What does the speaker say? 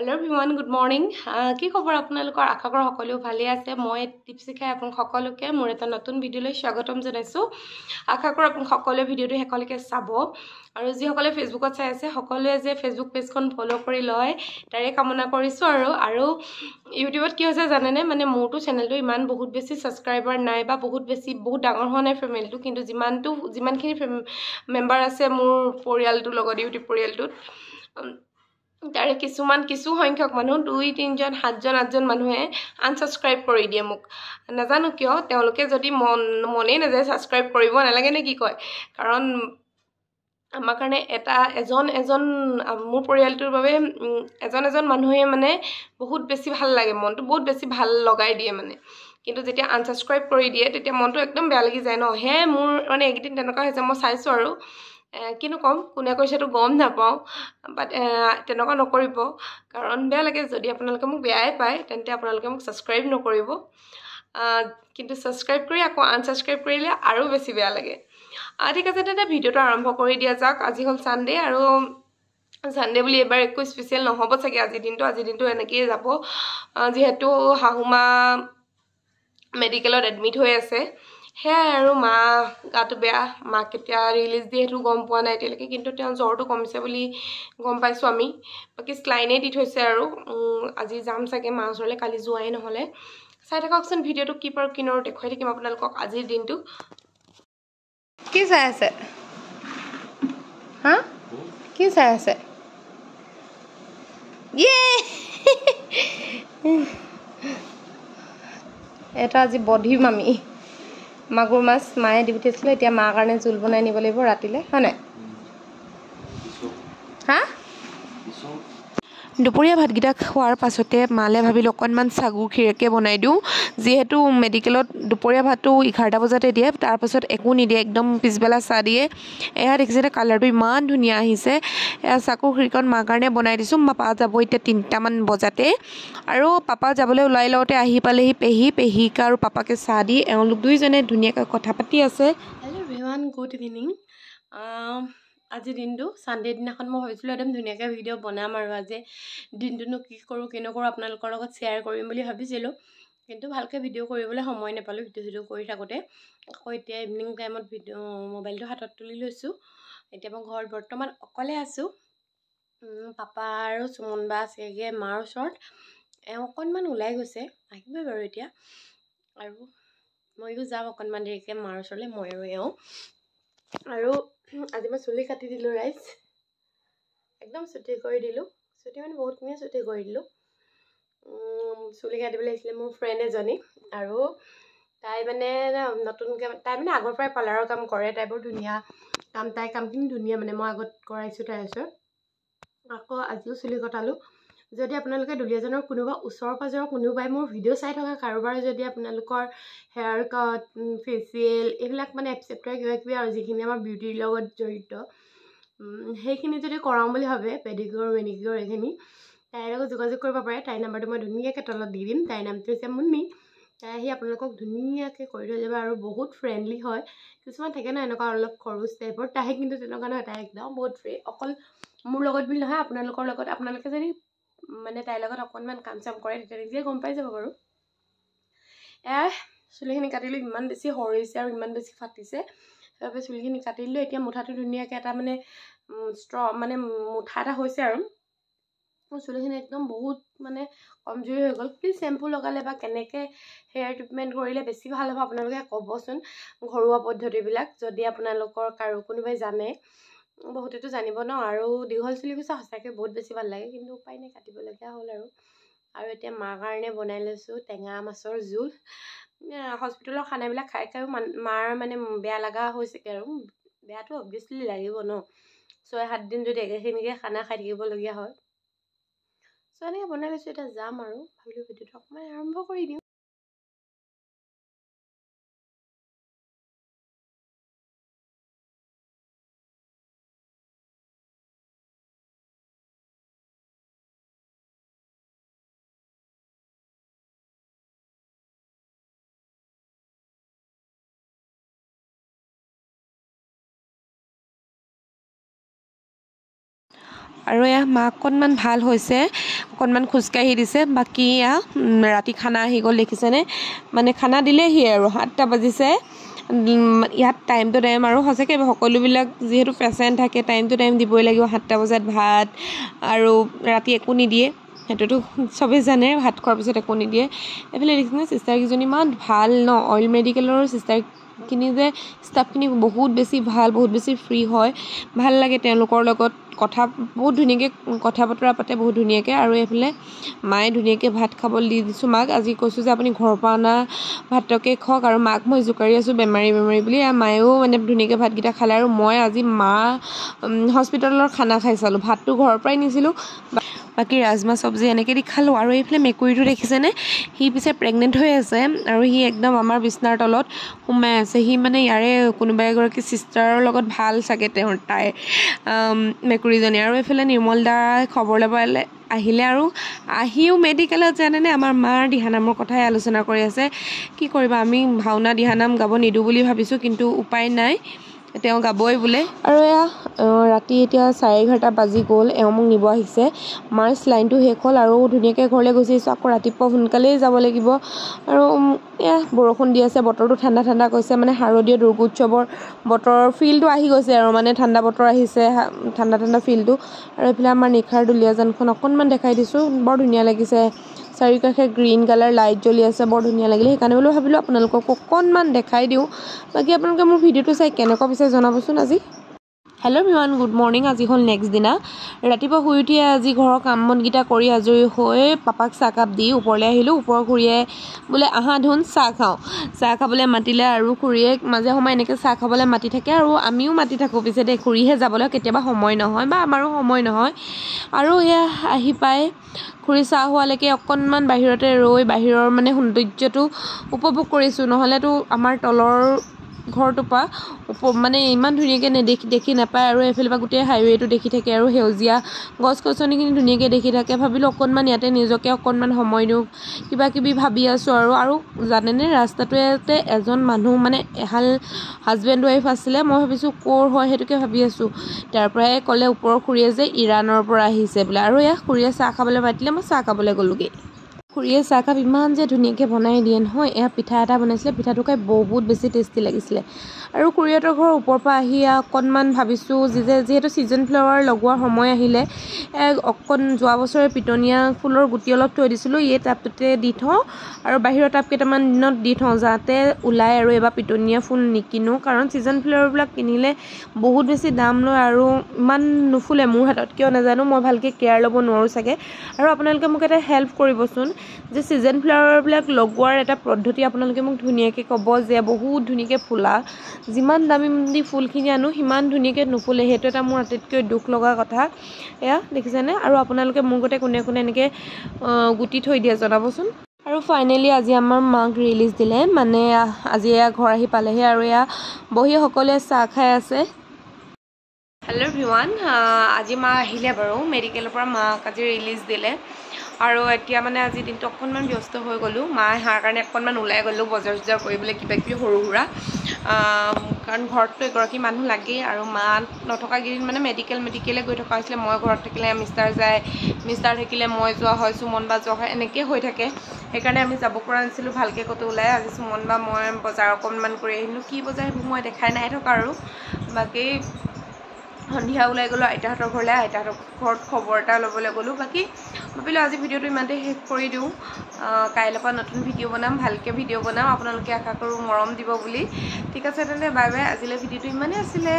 Hello everyone, good morning. কি খবৰ আপোনালোকৰ আশা কৰো সকলো ভালে আছে মই টিপস শিকাই আপোনাক সকলোকে মোৰ এটা নতুন ভিডিঅলৈ স্বাগতম জনাইছো আশা কৰো আপোনাক সকলো ভিডিঅটো হেকলকে চাব আৰু যি সকলে ফেসবুকত চাই আছে সকলোৱে যে ফেসবুক পেজখন ফলো কৰি লয় তাৰে কামনা কৰিছো আৰু ইউটিউবত কি হৈছে জানেনে মানে মোৰটো চেনেলটো ইমান বহুত বেছি সাবস্ক্ৰাইবাৰ নাই বা বহুত ডাঙৰ হোৱা নাই ফেমিলিটো কিন্তু যিমানখিনি মেম্বাৰ আছে মোৰ পৰিয়ালটো লগত ইউটিউব পৰিয়ালটোত তাৰে কিছু সংখ্যক মানুহ 2-3 জন 7 জন 8 জন মানুহে আনসাবস্ক্ৰাইব কৰি দিয়ে মোক নাজানো কিয় তেওঁলোকে যদি মনে নাযায় সাবস্ক্ৰাইব কৰিব নালাগে নে কি কয় কাৰণ আমাৰ কাৰণে এজন মোৰ পৰিয়ালটোৰ বাবে এজন মানুহে মানে বহুত বেছি ভাল লাগে মনটো বহুত বেছি ভাল লগাই দিয়ে মানে কিন্তু যেতিয়া আনসাবস্ক্ৰাইব কৰি দিয়ে তেতিয়া মনটো একদম বেয়া লাগি যায় ন হে মোৰ মানে একদিন তেনেকুৱা হৈছে মই চাইছো আৰু কিনো কম কোনে কৈছেটো গম নাপাও বাট তেনেকুৱা নকৰিব কাৰণ বেয়া লাগে যদি আপোনালোকে মোক বেয়াই পায় তেন্তে আপোনালোকে মোক সাবস্ক্ৰাইব নকৰিব কিন্তু সাবস্ক্ৰাইব কৰি আকৌ আনসাবস্ক্ৰাইব কৰিলে আৰু বেছি বেয়া লাগে ঠিক আছে তেন্তে ভিডিঅটো আৰম্ভ কৰি দিয়া যাওক আজি হল সানডে আৰু সানডে বুলি এবাৰ একো স্পেশাল নহব চাগে আজি দিনটো এনেকৈ যাব যেহেতু হাহুমা মেডিকেলত এডমিট হৈ আছে হেয়াই আৰু মা গাটো বেয়া মা কেতিয়া ৰিলিজ দিয়ে হেতু গম পোৱা নাই তেলকে কিন্তু তেওঁ জ্বৰটো কমিছে বুলি গম পাইছো আমি বাকি স্লাইনে দি থৈছে আৰু আজি যাম চাগে মা ওচৰলে কালি যোৱাই নহলে চাই থাককচোন ভিডিঅটো কি পাৰ কিনৰ দেখুৱাই থাকিম আপোনালোকক আজিৰ দিনটো কি চাই আছে হা কি চাই আছে ইয়ে এটা আজি বধি মামি মাগুৰ মাছ মায়ে দি পঠিয়াইছিলে এতিয়া মাৰ কাৰণে জোল বনাই নিব লাগিব ৰাতিলে হয় নাই হা দুপৰীয়া ভাতগিটা খোৱাৰ পাছতে মালে ভাবিল অকনমান সাগু খিৰেকে বনাই দিও যেহেতু মেডিকেলত দুপৰীয়া ভাতটো 11টা বজাতে দিয়ে তাৰ পাছত একো নিদিয়ে একদম পিছবেলা চা দিয়ে এয়া দেখিছে কালাৰটো ইমান ধুনিয়া আহিছে এয়া সাগু খিৰেকন মাৰ কাৰণে বনাই দিছো পাপা যাব এতিয়া 3টা মান বজাতে আৰু পাপা যাবলৈ ওলাই লওতে আহি পালেহি পেহিকা আৰু পাপাকে চাহ দি এওঁলোক দুইজনে ধুনিয়াকৈ কথা পাতি আছে হেল্ল এভৰিৱান গুড ইভিনিং আজি দিনটো সানডে দিনাখন মই ভাবিছিলো একদম ধুনিয়াকৈ ভিডিঅ বনাম আৰু আজি দিনটোনো কি কৰো কি নকৰো আপোনালোকৰ লগত শেয়াৰ কৰিম বুলি ভাবিছিলো কিন্তু ভালকৈ ভিডিঅ কৰিবলৈ সময় নাপালো ভিডিঅ কৰি থাকোতে আকৌ এতিয়া ইভিনিং টাইমত ভিডিঅ মোবাইলটো হাতত তুলি লৈছো এতিয়া মই ঘৰত বৰ্তমান অকলে আছো পাপা আৰু সুমন বা আছে মাৰ ওচৰত অকনমান ওলাই গৈছে আহিবই বাৰু এতিয়া আৰু মইও যাম অকনমান দেৰিকে মাৰ ওচৰলে মই আৰু আজি মই চুলি কাটি দিলো ৰাইজ একদম ছুটি কৰি দিলো ছুটি মানে বহুতখিনি ছুটি কৰি দিলো চুলি কাটিবলৈ আহিছিলে মোৰ ফ্ৰেণ্ড এজনী আৰু তাই মানে নতুনকৈ তাই মানে আগৰ পৰাই পাৰ্লাৰৰ কাম কৰে তাই বৰ ধুনীয়া তাই কামখিনি ধুনীয়া মানে মই আগত কৰাইছো তাইৰ ওচৰত আকৌ আজিও চুলি কটালো যদি আপোনালোকে দুলীয়াজনৰ কোনোবা ওচৰৰ পাজৰৰ কোনোবাই মোৰ ভিডিঅ' চাই থকা কাৰোবাৰ যদি আপোনালোকৰ হেয়াৰ কাট ফেচিয়েল এইবিলাক মানে এপচেপ্টাৰ কিবা আৰু যিখিনি আমাৰ বিউটিৰ লগত জড়িত সেইখিনি যদি কৰাম বুলি ভাবে পেডিকিউৰ মেনিকিউৰ এইখিনি তাইৰ লগত যোগাযোগ কৰিব পাৰে তাইৰ নাম্বাৰটো মই ধুনীয়াকৈ তলত দি দিম তাইৰ নামটো হৈছে মুন্নি তাই আহি আপোনালোকক ধুনীয়াকৈ কৰি থৈ যাব আৰু বহুত ফ্ৰেণ্ডলি হয় কিছুমান থাকে ন এনেকুৱা অলপ খৰুচ টাইপৰ তাই কিন্তু তেনেকুৱা নহয় তাই একদম বহুত ফ্ৰী অকল মোৰ লগত বুলি নহয় আপোনালোকৰ লগত আপোনালোকে যদি মানে তাইৰ লগত অকনমান কাম চাম কৰে তেতিয়া নিজে গম পাই যাব বাৰু চুলিখিনি কাটিলো ইমান বেছি হৰিছে আৰু ইমান বেছি ফাটিছে তাৰপৰা চুলিখিনি কাটিলো এতিয়া মুঠাটো ধুনীয়াকৈ এটা মানে মানে মুঠা এটা হৈছে আৰু চুলিখিনি একদম বহুত মানে কমজুৰি হৈ গ'ল প্লিজ শ্যাম্পু লগালে বা কেনেকৈ হেয়াৰ ট্ৰিটমেণ্ট কৰিলে বেছি ভাল হ'ব আপোনালোকে ক'বচোন ঘৰুৱা পদ্ধতিবিলাক যদি আপোনালোকৰ কোনোবাই জানে বহুতেতো জানিব ন আৰু দীঘল চুলি কুচা সঁচাকৈ বহুত বেছি ভাল লাগে কিন্তু উপায় নাই কাটিবলগীয়া হ'ল আৰু এতিয়া মাৰ কাৰণে বনাই লৈছোঁ টেঙা মাছৰ জোল হস্পিটেলৰ খানাবিলাক খায়ো মাৰ মানে বেয়া লগা হৈছেগৈ আৰু বেয়াটো অবভিয়াছলি লাগিব ন 6-7 দিন যদি একেখিনিকে খানা খাই থাকিবলগীয়া হয় এনেকৈ বনাই লৈছোঁ এতিয়া যাম আৰু ভাবিলোঁ ভিডিঅ'টো অকণমান আৰম্ভ কৰি দিওঁ আৰু এয়া মা অকণমান ভাল হৈছে, অকণমান খোজকাঢ়ি দিছে। বাকী এয়া ৰাতি খানা আহি গ'ল দেখিছেনে, মানে খানা দিলেহি আৰু 7টা বাজিছে। ইয়াত টাইম টু টাইম আৰু সঁচাকৈ সকলোবিলাক যিহেতু পেচেণ্ট থাকে টাইম টু টাইম দিবই লাগিব। 7টা বজাত ভাত আৰু ৰাতি একো নিদিয়ে, সেইটোতো চবেই জানে, ভাত খোৱাৰ পিছত একো নিদিয়ে। এইফালে দেখিছেনে চিষ্টাৰকেইজনী ইমান ভাল ন, অইল মেডিকেলৰ চিষ্টাৰখিনি যে ষ্টাফখিনি বহুত বেছি ভাল, বহুত বেছি ফ্ৰী হয়, ভাল লাগে তেওঁলোকৰ লগত কথা, বহুত ধুনীয়াকৈ কথা বতৰা পাতে, বহুত ধুনীয়াকৈ। আৰু এইফালে মায়ে ধুনীয়াকৈ ভাত খাবলৈ দি দিছোঁ মাক। আজি কৈছোঁ যে আপুনি ঘৰৰ পৰা অনা ভাতকে খাওক, আৰু মাক মই জোকাৰি আছোঁ বেমাৰী বুলি। মায়েও মানে ধুনীয়াকৈ ভাতকেইটা খালে, আৰু মই আজি মা হস্পিটেলৰ খানা খাই চালোঁ, ভাতটো ঘৰৰ পৰাই নিছিলোঁ। বাকী ৰাজমাহ চব্জি এনেকৈ দি খালোঁ। আৰু এইফালে মেকুৰীটো দেখিছেনে, সি পিছে প্ৰেগনেণ্ট হৈ আছে, আৰু সি একদম আমাৰ বিচনাৰ তলত সোমাই আছে। সি মানে ইয়াৰে কোনোবা এগৰাকী চিষ্টাৰৰ লগত ভাল চাগে তাইৰ মেকুৰীজনী। আৰু এইফালে নিৰ্মল দাই খবৰ ল'বলৈ আহিলে, আৰু আহিও মেডিকেলত জানেনে আমাৰ মাৰ দিহানামৰ কথাই আলোচনা কৰি আছে। কি কৰিবা, আমি ভাওনা দিহানাম গাব নিদিওঁ বুলি ভাবিছোঁ, কিন্তু উপায় নাই, তেওঁ গাবই বোলে। আৰু এয়া ৰাতি এতিয়া 11:30 বাজি গ'ল, এওঁ মোক নিব আহিছে। মাৰ লাইনটো শেষ হ'ল আৰু ধুনীয়াকৈ ঘৰলৈ গুচি আহিছোঁ। আকৌ ৰাতিপুৱা সোনকালেই যাব লাগিব। আৰু এয়া বৰষুণ দি আছে, বতৰটো ঠাণ্ডা ঠাণ্ডা কৈছে, মানে শাৰদীয় দুৰ্গোৎসৱৰ বতৰৰ ফিলটো আহি গৈছে, আৰু মানে ঠাণ্ডা বতৰ আহিছে, ঠাণ্ডা ঠাণ্ডা ফিলটো। আৰু এইফালে আমাৰ নিশাৰ দুলীয়াজানখন অকণমান দেখাই দিছোঁ, বৰ ধুনীয়া লাগিছে। চাৰিওকাষে গ্ৰীণ কালাৰ লাইট জ্বলি আছে, বৰ ধুনীয়া লাগিলে, সেইকাৰণে বোলো ভাবিলোঁ আপোনালোকক অকণমান দেখাই দিওঁ। বাকী আপোনালোকে মোৰ ভিডিঅ'টো চাই কেনেকুৱা পিছে জনাবচোন আজি। Hello' everyone, good morning. আজি হ'ল নেক্সট দিনা। ৰাতিপুৱা শুই উঠিয়ে আজি ঘৰৰ কাম বনকেইটা কৰি আজৰি হৈ পাপাক চাহকাপ দি ওপৰলৈ আহিলোঁ। ওপৰৰ খুৰীয়ে বোলে আহা ধুন চাহ খাওঁ, চাহ খাবলৈ মাতিলে, আৰু খুৰীয়ে মাজে সময়ে এনেকৈ চাহ খাবলৈ মাতি থাকে, আৰু আমিও মাতি থাকোঁ পিছে দেই, খুৰীহে যাবলৈ কেতিয়াবা সময় নহয়, বা আমাৰো সময় নহয়। আৰু এয়া আহি পাই খুৰী চাহ হোৱালৈকে অকণমান বাহিৰতে ৰৈ বাহিৰৰ মানে সৌন্দৰ্যটো উপভোগ কৰিছোঁ। নহ'লেতো আমাৰ তলৰ ঘৰটোৰ পৰা মানে ইমান ধুনীয়াকৈ দেখি নাপায়, আৰু এইফালৰ পৰা গোটেই হাইৱেটো দেখি থাকে, আৰু সেউজীয়া গছ গছনিখিনি ধুনীয়াকৈ দেখি থাকে। ভাবিলোঁ অকণমান ইয়াতে নিজকে অকণমান সময় দিওঁ, কিবা কিবি ভাবি আছোঁ। আৰু জানেনে ৰাস্তাটোতে এজন মানুহ মানে এহাল হাজবেণ্ড ৱাইফ আছিলে, মই ভাবিছোঁ ক'ৰ হয় সেইটোকে ভাবি আছোঁ। তাৰ পৰাই ক'লে ওপৰৰ খুৰীয়ে যে ইৰাণৰ পৰা আহিছে বোলে। আৰু এয়া খুৰীয়ে চাহ খাবলৈ মাতিলে, মই চাহ খাবলৈ গ'লোগৈ। খুৰীয়ে চাহকাপ ইমান যে ধুনীয়াকৈ বনাই দিয়ে নহয়। এয়া পিঠা এটা বনাইছিলে, পিঠাটো খাই বহুত বেছি টেষ্টি লাগিছিলে। আৰু খুৰীহঁতৰ ঘৰৰ ওপৰৰ পৰা আহি অকণমান ভাবিছোঁ যিহেতু ছিজন ফ্লাৱাৰ লগোৱাৰ সময় আহিলে, যোৱা বছৰে পিটনীয়া ফুলৰ গুটি অলপ থৈ দিছিলোঁ, এই টাবটোতে দি থওঁ, আৰু বাহিৰৰ টাব কেইটামান দিনত দি থওঁ যাতে ওলায়। আৰু এবাৰ পিটনীয়া ফুল নিকিনো, কাৰণ ছিজন ফ্লাৱাৰবিলাক কিনিলে বহুত বেছি দাম লয়, আৰু ইমান নুফুলে মোৰ হাতত, কিয় নাজানো, মই ভালকৈ কেয়াৰ ল'ব নোৱাৰোঁ চাগে। আৰু আপোনালোকে মোক এটা হেল্প কৰিবচোন, যে ছিজন ফ্লাৱাৰবিলাক লগোৱাৰ এটা পদ্ধতি আপোনালোকে মোক ধুনীয়াকৈ ক'ব, যে বহুত ধুনীয়াকৈ ফুলা, যিমান দামী দি ফুলখিনি আনো সিমান ধুনীয়াকৈ নুফুলে, সেইটো এটা মোৰ আটাইতকৈ দুখ লগা কথা। এয়া দেখিছেনে, আৰু আপোনালোকে মোৰ গতে কোনে কোনে এনেকৈ গুটি থৈ দিয়ে জনাবচোন। আৰু ফাইনেলি আজি আমাৰ মাক ৰিলিজ দিলে, মানে আজি এয়া ঘৰ আহি পালেহি, আৰু এয়া বহি সকলোৱে চাহ খাই আছে। হেল্ল' এভৰিৱান, আজি মা আহিলে বাৰু মেডিকেলৰ পৰা, মাক আজি ৰিলিজ দিলে। আৰু এতিয়া মানে আজি দিনটো অকণমান ব্যস্ত হৈ গ'লোঁ, মা অহাৰ কাৰণে অকণমান ওলাই গ'লোঁ বজাৰ চজাৰ কৰিবলৈ, কিবা কিবি সৰু সুৰা, কাৰণ ঘৰততো এগৰাকী মানুহ লাগেই। আৰু মা নথকা কেইদিন মানে মেডিকেলে গৈ থকা হৈছিলে, মই ঘৰত থাকিলে মিষ্টাৰ যায়, মিষ্টাৰ থাকিলে মই যোৱা হয়, সুমন বা যোৱা হয়, এনেকৈ হৈ থাকে। সেইকাৰণে আমি যাব পৰা নাছিলোঁ ভালকৈ ক'তো ওলাই। আজি সুমন বা মই বজাৰ অকণমান কৰি আহিলোঁ, কি বজাৰ সেইবোৰ মই দেখাই নাই থকা। আৰু বাকী সন্ধিয়া ওলাই গ'লোঁ আইতাহঁতৰ ঘৰলৈ, আইতাহঁতৰ ঘৰত খবৰ এটা ল'বলৈ গ'লোঁ। বাকী ভাবিলোঁ আজি ভিডিঅ'টো ইমানতে শেষ কৰি দিওঁ, কাইলৈৰ পৰা নতুন ভিডিঅ' বনাম, ভালকৈ ভিডিঅ' বনাম, আপোনালোকে আশা কৰোঁ মৰম দিব বুলি। ঠিক আছে তেন্তে, বাই বাই, আজিলৈ ভিডিঅ'টো ইমানেই আছিলে।